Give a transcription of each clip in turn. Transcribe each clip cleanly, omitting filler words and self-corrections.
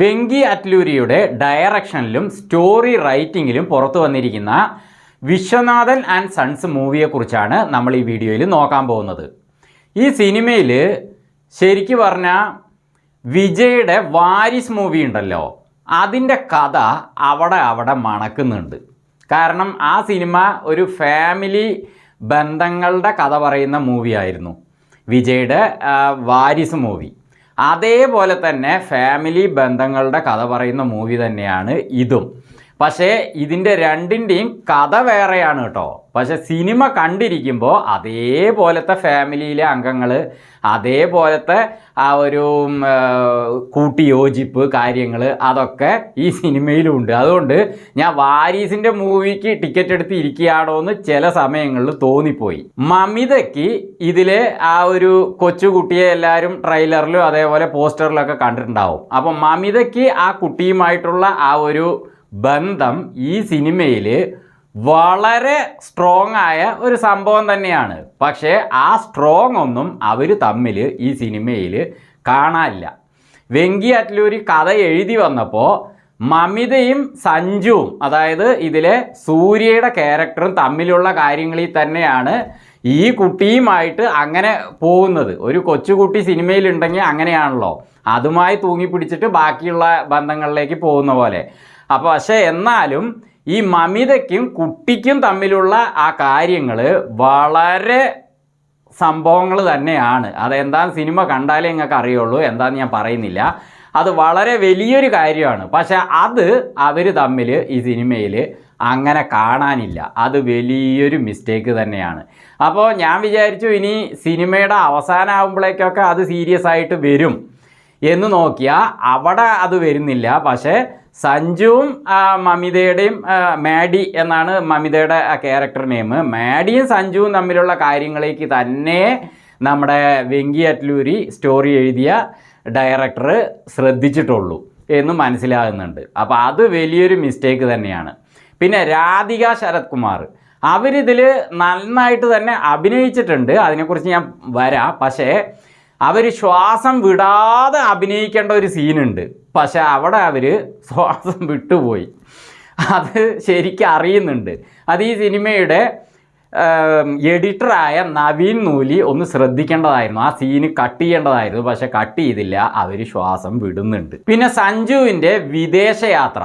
Venky അറ്റ്ലൂരിയുടെ ഡയറക്ഷനിലും story റൈറ്റിങ്ങിലും പുറത്തു വന്നിരിക്കുന്ന Viswanathan and sons മൂവിയെക്കുറിച്ചാണ് നമ്മൾ ഈ വീഡിയോയിൽ നോക്കാൻ പോകുന്നത്. ഈ സിനിമയിൽ ശരിക്കും പറഞ്ഞാൽ വിജയുടെ വാരിസ് മൂവി ഉണ്ടല്ലോ, അതിൻ്റെ കഥ അവിടെ മണക്കുന്നുണ്ട്. കാരണം ആ സിനിമ ഒരു ഫാമിലി ബന്ധങ്ങളുടെ കഥ പറയുന്ന മൂവിയായിരുന്നു വിജയുടെ വാരിസ് മൂവി. അതേപോലെ തന്നെ ഫാമിലി ബന്ധങ്ങളുടെ കഥ പറയുന്ന മൂവി തന്നെയാണ് ഇതും. പക്ഷേ ഇതിൻ്റെ രണ്ടിൻ്റെയും കഥ വേറെയാണ് കേട്ടോ. പക്ഷേ സിനിമ കണ്ടിരിക്കുമ്പോൾ അതേപോലത്തെ ഫാമിലിയിലെ അംഗങ്ങൾ, അതേപോലത്തെ ആ ഒരു കൂട്ടിയോജിപ്പ് കാര്യങ്ങൾ അതൊക്കെ ഈ സിനിമയിലുണ്ട്. അതുകൊണ്ട് ഞാൻ വാരീസിൻ്റെ മൂവിക്ക് ടിക്കറ്റ് എടുത്ത് ഇരിക്കുകയാണോ എന്ന് ചില സമയങ്ങളിൽ തോന്നിപ്പോയി. മമിതയ്ക്ക് ഇതിലെ ആ ഒരു കൊച്ചുകുട്ടിയെ എല്ലാവരും ട്രെയിലറിലും അതേപോലെ പോസ്റ്ററിലൊക്കെ കണ്ടിട്ടുണ്ടാവും. അപ്പം മമിതയ്ക്ക് ആ കുട്ടിയുമായിട്ടുള്ള ആ ഒരു ബന്ധം ഈ സിനിമയിൽ വളരെ സ്ട്രോങ് ആയ ഒരു സംഭവം തന്നെയാണ്. പക്ഷേ ആ സ്ട്രോങ് ഒന്നും അവർ തമ്മിൽ ഈ സിനിമയിൽ കാണാനില്ല. വെങ്കി അറ്റ്ലൂരി കഥ എഴുതി വന്നപ്പോൾ മമിതയും സഞ്ജുവും, അതായത് ഇതിലെ സൂര്യയുടെ ക്യാരക്ടറും തമ്മിലുള്ള കാര്യങ്ങളിൽ തന്നെയാണ് ഈ കുട്ടിയുമായിട്ട് അങ്ങനെ പോകുന്നത്. ഒരു കൊച്ചുകുട്ടി സിനിമയിലുണ്ടെങ്കിൽ അങ്ങനെയാണല്ലോ, അതുമായി തൂങ്ങിപ്പിടിച്ചിട്ട് ബാക്കിയുള്ള ബന്ധങ്ങളിലേക്ക് പോകുന്ന പോലെ. അപ്പോൾ പക്ഷേ എന്നാലും ഈ മമിതയ്ക്കും കുട്ടിക്കും തമ്മിലുള്ള ആ കാര്യങ്ങൾ വളരെ സംഭവങ്ങൾ തന്നെയാണ്. അതെന്താന്ന് സിനിമ കണ്ടാലേ നിങ്ങൾക്ക് അറിയുള്ളൂ, എന്താണെന്ന് ഞാൻ പറയുന്നില്ല. അത് വളരെ വലിയൊരു കാര്യമാണ്. പക്ഷെ അത് അവർ തമ്മിൽ ഈ സിനിമയിൽ അങ്ങനെ കാണാനില്ല. അത് വലിയൊരു മിസ്റ്റേക്ക് തന്നെയാണ്. അപ്പോൾ ഞാൻ വിചാരിച്ചു ഇനി സിനിമയുടെ അവസാനമാകുമ്പോഴേക്കൊക്കെ അത് സീരിയസ് ആയിട്ട് വരും എന്ന് നോക്കിയാൽ അവിടെ അത് വരുന്നില്ല. പക്ഷേ സഞ്ജുവും മമിതയുടെയും, മാഡി എന്നാണ് മമിതയുടെ ആ ക്യാരക്ടർ നെയിം, മാഡിയും സഞ്ജുവും തമ്മിലുള്ള കാര്യങ്ങളിലേക്ക് തന്നെ നമ്മുടെ വെങ്കി അറ്റ്ലൂരി സ്റ്റോറി എഴുതിയ ഡയറക്ടർ ശ്രദ്ധിച്ചിട്ടുള്ളൂ എന്ന് മനസ്സിലാകുന്നുണ്ട്. അപ്പോൾ അത് വലിയൊരു മിസ്റ്റേക്ക് തന്നെയാണ്. പിന്നെ രാധിക ശരത് കുമാർ, അവരിതിൽ നന്നായിട്ട് തന്നെ അഭിനയിച്ചിട്ടുണ്ട്. അതിനെക്കുറിച്ച് ഞാൻ വരാം. പക്ഷേ അവർ ശ്വാസം വിടാതെ അഭിനയിക്കേണ്ട ഒരു സീനുണ്ട്. പക്ഷെ അവിടെ അവർ ശ്വാസം വിട്ടുപോയി. അത് ശരിക്കും അറിയുന്നുണ്ട്. അത് ഈ സിനിമയുടെ എഡിറ്ററായ നവീൻ നൂലി ഒന്ന് ശ്രദ്ധിക്കേണ്ടതായിരുന്നു. ആ സീന് കട്ട് ചെയ്യേണ്ടതായിരുന്നു. പക്ഷെ കട്ട് ചെയ്തില്ല, അവർ ശ്വാസം വിടുന്നുണ്ട്. പിന്നെ സഞ്ജുവിൻ്റെ വിദേശയാത്ര,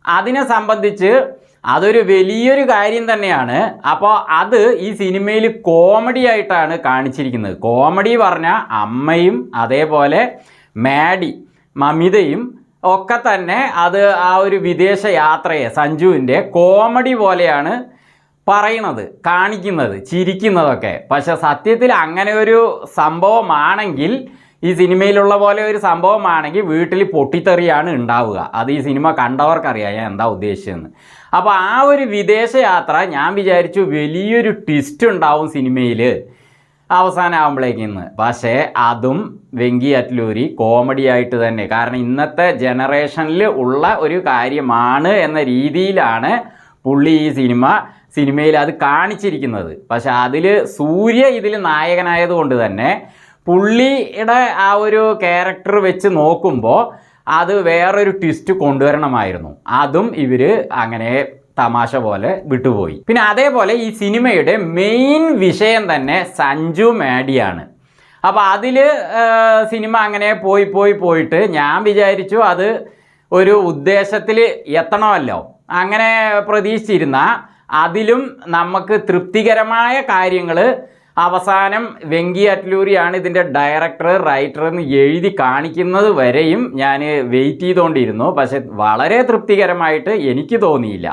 അതിനെ സംബന്ധിച്ച് അതൊരു വലിയൊരു കാര്യം തന്നെയാണ്. അപ്പോൾ അത് ഈ സിനിമയിൽ കോമഡി ആയിട്ടാണ് കാണിച്ചിരിക്കുന്നത്. കോമഡി പറഞ്ഞാൽ അമ്മയും അതേപോലെ മാഡി, മമിതയും ഒക്കെ തന്നെ അത് ആ ഒരു വിദേശ യാത്രയെ സഞ്ജുവിൻ്റെ കോമഡി പോലെയാണ് പറയുന്നത്, കാണിക്കുന്നത്, ചിരിക്കുന്നതൊക്കെ. പക്ഷെ സത്യത്തിൽ അങ്ങനെ ഒരു സംഭവമാണെങ്കിൽ, ഈ സിനിമയിലുള്ള പോലെ ഒരു സംഭവമാണെങ്കിൽ വീട്ടിൽ പൊട്ടിത്തെറിയാണ് ഉണ്ടാവുക. അത് ഈ സിനിമ കണ്ടവർക്കറിയാം ഞാൻ എന്താ ഉദ്ദേശിച്ചതെന്ന്. അപ്പോൾ ആ ഒരു വിദേശയാത്ര ഞാൻ വിചാരിച്ചു വലിയൊരു ട്വിസ്റ്റ് ഉണ്ടാവും സിനിമയിൽ അവസാനമാകുമ്പോഴേക്കിന്ന്. പക്ഷേ അതും വെങ്കി അറ്റ്ലൂരി കോമഡി ആയിട്ട് തന്നെ, കാരണം ഇന്നത്തെ ജനറേഷനിൽ ഉള്ള ഒരു കാര്യമാണ് എന്ന രീതിയിലാണ് പുള്ളി ഈ സിനിമയിൽ അത് കാണിച്ചിരിക്കുന്നത്. പക്ഷെ അതിൽ സൂര്യ ഇതിൽ നായകനായതുകൊണ്ട് തന്നെ പുള്ളിയുടെ ആ ഒരു ക്യാരക്ടർ വെച്ച് നോക്കുമ്പോൾ അത് വേറൊരു ട്വിസ്റ്റ് കൊണ്ടുവരണമായിരുന്നു. അതും ഇവർ അങ്ങനെ തമാശ പോലെ വിട്ടുപോയി. പിന്നെ അതേപോലെ ഈ സിനിമയുടെ മെയിൻ വിഷയം തന്നെ സഞ്ജു മാഡിയാണ്. അപ്പോൾ അതിൽ സിനിമ അങ്ങനെ പോയിട്ട് ഞാൻ വിചാരിച്ചു അത് ഒരു ഉദ്ദേശത്തിൽ എത്തണമല്ലോ, അങ്ങനെ പ്രതീക്ഷിച്ചിരുന്ന അതിലും നമുക്ക് തൃപ്തികരമായ കാര്യങ്ങൾ അവസാനം വെങ്കി അറ്റ്ലൂരിയാണ് ഇതിൻ്റെ ഡയറക്ടർ, റൈറ്റർ എന്ന് എഴുതി കാണിക്കുന്നത് വരെയും ഞാൻ വെയിറ്റ് ചെയ്തുകൊണ്ടിരുന്നു. പക്ഷെ വളരെ തൃപ്തികരമായിട്ട് എനിക്ക് തോന്നിയില്ല.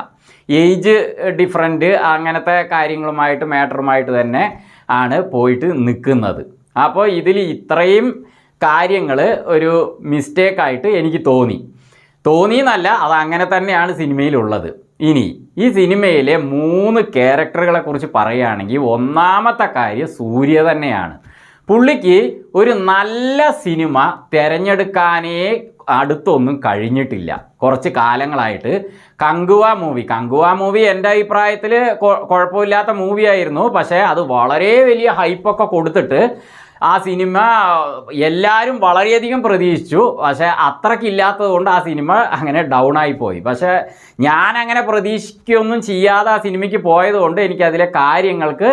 ഏജ് ഡിഫറൻറ്റ് അങ്ങനത്തെ കാര്യങ്ങളുമായിട്ട് മാറ്ററുമായിട്ട് തന്നെ ആണ് പോയിട്ട് നിൽക്കുന്നത്. അപ്പോൾ ഇതിൽ ഇത്രയും കാര്യങ്ങൾ ഒരു മിസ്റ്റേക്കായിട്ട് എനിക്ക് തോന്നിയെന്നല്ല, അത് അങ്ങനെ തന്നെയാണ് സിനിമയിലുള്ളത്. ഇനി ഈ സിനിമയിലെ 3 ക്യാരക്ടറുകളെ കുറിച്ച് പറയുകയാണെങ്കിൽ ഒന്നാമത്തെ കാര്യം സൂര്യ തന്നെയാണ്. പുള്ളിക്ക് ഒരു നല്ല സിനിമ തിരഞ്ഞെടുക്കാനേ അടുത്തൊന്നും കഴിഞ്ഞിട്ടില്ല. കുറച്ച് കാലങ്ങളായിട്ട് കങ്കുവ മൂവി എൻ്റെ അഭിപ്രായത്തിൽ കുഴപ്പമില്ലാത്ത മൂവിയായിരുന്നു. പക്ഷേ അത് വളരെ വലിയ ഹൈപ്പൊക്കെ കൊടുത്തിട്ട് ആ സിനിമ എല്ലാവരും വളരെയധികം പ്രതീക്ഷിച്ചു. പക്ഷേ അത്രയ്ക്കില്ലാത്തത് കൊണ്ട് ആ സിനിമ അങ്ങനെ ഡൗൺ ആയിപ്പോയി. പക്ഷേ ഞാൻ അങ്ങനെ പ്രതീക്ഷിക്കുകയൊന്നും ചെയ്യാതെ ആ സിനിമയ്ക്ക് പോയതുകൊണ്ട് എനിക്കതിലെ കാര്യങ്ങൾക്ക്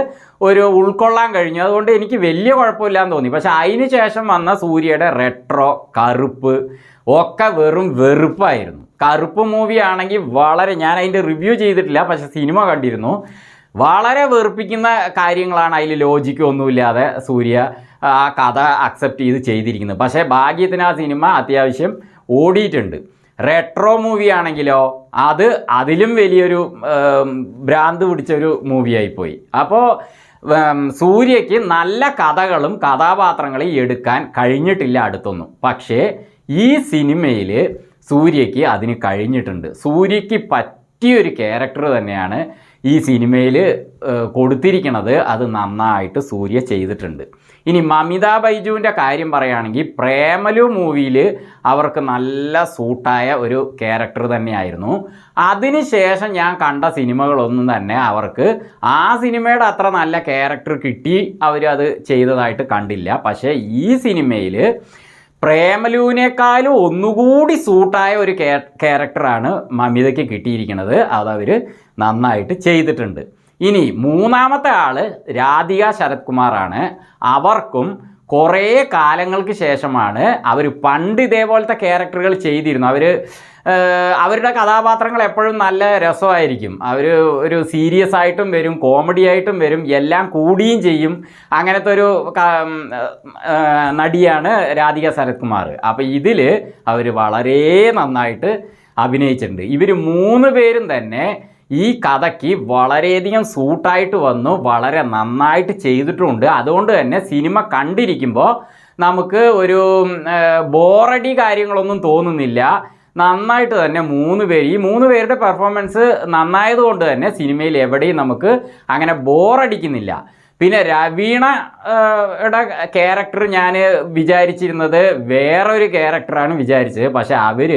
ഒരു ഉൾക്കൊള്ളാൻ കഴിഞ്ഞു. അതുകൊണ്ട് എനിക്ക് വലിയ കുഴപ്പമില്ലാന്ന് തോന്നി. പക്ഷേ അതിന് ശേഷം വന്ന സൂര്യയുടെ റെട്രോ, കറുപ്പ് ഒക്കെ വെറും വെറുപ്പായിരുന്നു. കറുപ്പ് മൂവി ആണെങ്കിൽ വളരെ, ഞാൻ അതിൻ്റെ റിവ്യൂ ചെയ്തിട്ടില്ല, പക്ഷേ സിനിമ കണ്ടിരുന്നു. വളരെ വെറുപ്പിക്കുന്ന കാര്യങ്ങളാണ് അതിൽ, ലോജിക്കൊന്നുമില്ലാതെ സൂര്യ ആ കഥ അക്സെപ്റ്റ് ചെയ്തിരിക്കുന്നത്. പക്ഷേ ഭാഗ്യത്തിന് ആ സിനിമ അത്യാവശ്യം ഓടിയിട്ടുണ്ട്. റെട്രോ മൂവി ആണെങ്കിലോ അത് അതിലും വലിയൊരു ഭ്രാന്ത് പിടിച്ചൊരു മൂവിയായിപ്പോയി. അപ്പോൾ സൂര്യയ്ക്ക് നല്ല കഥകളും കഥാപാത്രങ്ങളെയും എടുക്കാൻ കഴിഞ്ഞിട്ടില്ല അടുത്തൊന്നും. പക്ഷേ ഈ സിനിമയിൽ സൂര്യയ്ക്ക് അതിന് കഴിഞ്ഞിട്ടുണ്ട്. സൂര്യയ്ക്ക് പറ്റിയൊരു ക്യാരക്ടർ തന്നെയാണ് ഈ സിനിമയിൽ കൊടുത്തിരിക്കുന്നത്. അത് നന്നായിട്ട് സൂര്യ ചെയ്തിട്ടുണ്ട്. ഇനി മമിത ബൈജുവിൻ്റെ കാര്യം പറയുകയാണെങ്കിൽ പ്രേമലു മൂവിയിൽ അവർക്ക് നല്ല സൂട്ടായ ഒരു ക്യാരക്ടർ തന്നെയായിരുന്നു. അതിനുശേഷം ഞാൻ കണ്ട സിനിമകളൊന്നും തന്നെ അവർക്ക് ആ സിനിമയുടെ അത്ര നല്ല ക്യാരക്ടർ കിട്ടി അവരത് ചെയ്തതായിട്ട് കണ്ടില്ല. പക്ഷേ ഈ സിനിമയിൽ പ്രേമലുവിനേക്കാളും ഒന്നുകൂടി സൂട്ടായ ഒരു ക്യാരക്ടറാണ് മമിതയ്ക്ക് കിട്ടിയിരിക്കുന്നത്. അതവർ നന്നായിട്ട് ചെയ്തിട്ടുണ്ട്. ഇനി മൂന്നാമത്തെ ആൾ രാധിക ശരത് കുമാറാണ്. അവർക്കും കുറേ കാലങ്ങൾക്ക് ശേഷമാണ് അവർ പണ്ട് ഇതേപോലത്തെ ക്യാരക്ടറുകൾ ചെയ്തിരുന്നു. അവരുടെ കഥാപാത്രങ്ങൾ എപ്പോഴും നല്ല രസമായിരിക്കും. അവർ ഒരു സീരിയസ് ആയിട്ടും വരും, കോമഡി ആയിട്ടും വരും, എല്ലാം കൂടിയും ചെയ്യും. അങ്ങനത്തെ ഒരു നടിയാണ് രാധിക ശരത് കുമാർ. അപ്പോൾ ഇതിൽ അവർ വളരെ നന്നായിട്ട് അഭിനയിച്ചിട്ടുണ്ട്. ഇവർ 3 പേരും തന്നെ ഈ കഥയ്ക്ക് വളരെയധികം സൂട്ടായിട്ട് വന്നു, വളരെ നന്നായിട്ട് ചെയ്തിട്ടുമുണ്ട്. അതുകൊണ്ട് തന്നെ സിനിമ കണ്ടിരിക്കുമ്പോൾ നമുക്ക് ഒരു ബോറടി കാര്യങ്ങളൊന്നും തോന്നുന്നില്ല. നന്നായിട്ട് തന്നെ 3 പേര്, ഈ 3 പേരുടെ പെർഫോമൻസ് നന്നായതുകൊണ്ട് തന്നെ സിനിമയിൽ എവിടെയും നമുക്ക് അങ്ങനെ ബോറടിക്കുന്നില്ല. പിന്നെ രവീണയുടെ ക്യാരക്ടർ ഞാൻ വിചാരിച്ചിരുന്നത് വേറൊരു ക്യാരക്ടറാണ് വിചാരിച്ചത്. പക്ഷേ അവർ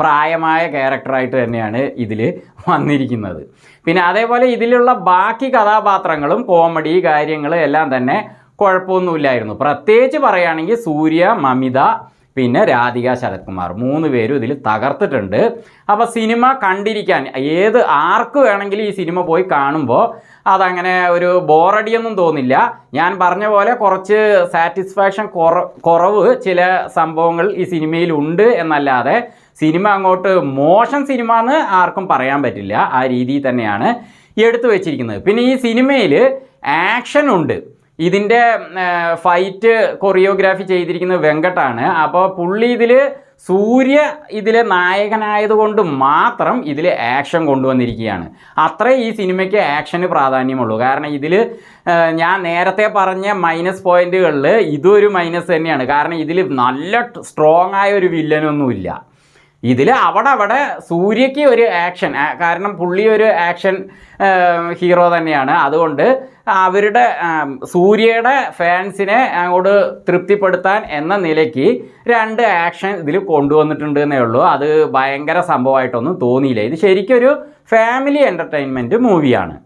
പ്രായമായ ക്യാരക്ടറായിട്ട് തന്നെയാണ് ഇതിൽ വന്നിരിക്കുന്നത്. പിന്നെ അതേപോലെ ഇതിലുള്ള ബാക്കി കഥാപാത്രങ്ങളും കോമഡി കാര്യങ്ങൾ എല്ലാം തന്നെ കുഴപ്പമൊന്നുമില്ലായിരുന്നു. പ്രത്യേകിച്ച് പറയുകയാണെങ്കിൽ സൂര്യ, മമിത, പിന്നെ രാധിക ശരത് കുമാർ 3 പേരും ഇതിൽ തകർത്തിട്ടുണ്ട്. അപ്പോൾ സിനിമ കണ്ടിരിക്കാൻ ആർക്ക് വേണമെങ്കിലും ഈ സിനിമ പോയി കാണുമ്പോൾ അതങ്ങനെ ഒരു ബോറടിയൊന്നും തോന്നില്ല. ഞാൻ പറഞ്ഞ പോലെ കുറച്ച് സാറ്റിസ്ഫാക്ഷൻ കുറവ് ചില സംഭവങ്ങൾ ഈ സിനിമയിലുണ്ട് എന്നല്ലാതെ സിനിമ അങ്ങോട്ട് മോശം സിനിമ എന്ന് ആർക്കും പറയാൻ പറ്റില്ല. ആ രീതിയിൽ തന്നെയാണ് എടുത്തു വെച്ചിരിക്കുന്നത്. പിന്നെ ഈ സിനിമയിൽ ആക്ഷൻ ഉണ്ട്. ഇതിൻ്റെ ഫൈറ്റ് കൊറിയോഗ്രാഫി ചെയ്തിരിക്കുന്നത് വെങ്കട്ടാണ്. അപ്പോൾ പുള്ളി സൂര്യ ഇതിലെ നായകനായതുകൊണ്ട് മാത്രം ഇതിൽ ആക്ഷൻ കൊണ്ടുവന്നിരിക്കുകയാണ്. അത്രേ ഈ സിനിമയ്ക്ക് ആക്ഷന് പ്രാധാന്യമുള്ളൂ. കാരണം ഇതിൽ ഞാൻ നേരത്തെ പറഞ്ഞ മൈനസ് പോയിന്റുകളിൽ ഇതൊരു മൈനസ് തന്നെയാണ്. കാരണം ഇതിൽ നല്ല സ്ട്രോങ് ആയ ഒരു വില്ലനൊന്നുമില്ല. ഇതിൽ അവിടെ സൂര്യയ്ക്ക് ഒരു ആക്ഷൻ, കാരണം പുള്ളി ഒരു ആക്ഷൻ ഹീറോ തന്നെയാണ്. അതുകൊണ്ട് അവരുടെ സൂര്യയുടെ ഫാൻസിനെ അങ്ങോട്ട് തൃപ്തിപ്പെടുത്താൻ എന്ന നിലയ്ക്ക് 2 ആക്ഷൻ ഇതിൽ കൊണ്ടുവന്നിട്ടുണ്ട് എന്നേ ഉള്ളൂ. അത് ഭയങ്കര സംഭവമായിട്ടൊന്നും തോന്നിയില്ല. ഇത് ശരിക്കൊരു ഫാമിലി എൻ്റർടൈൻമെൻറ്റ് മൂവിയാണ്.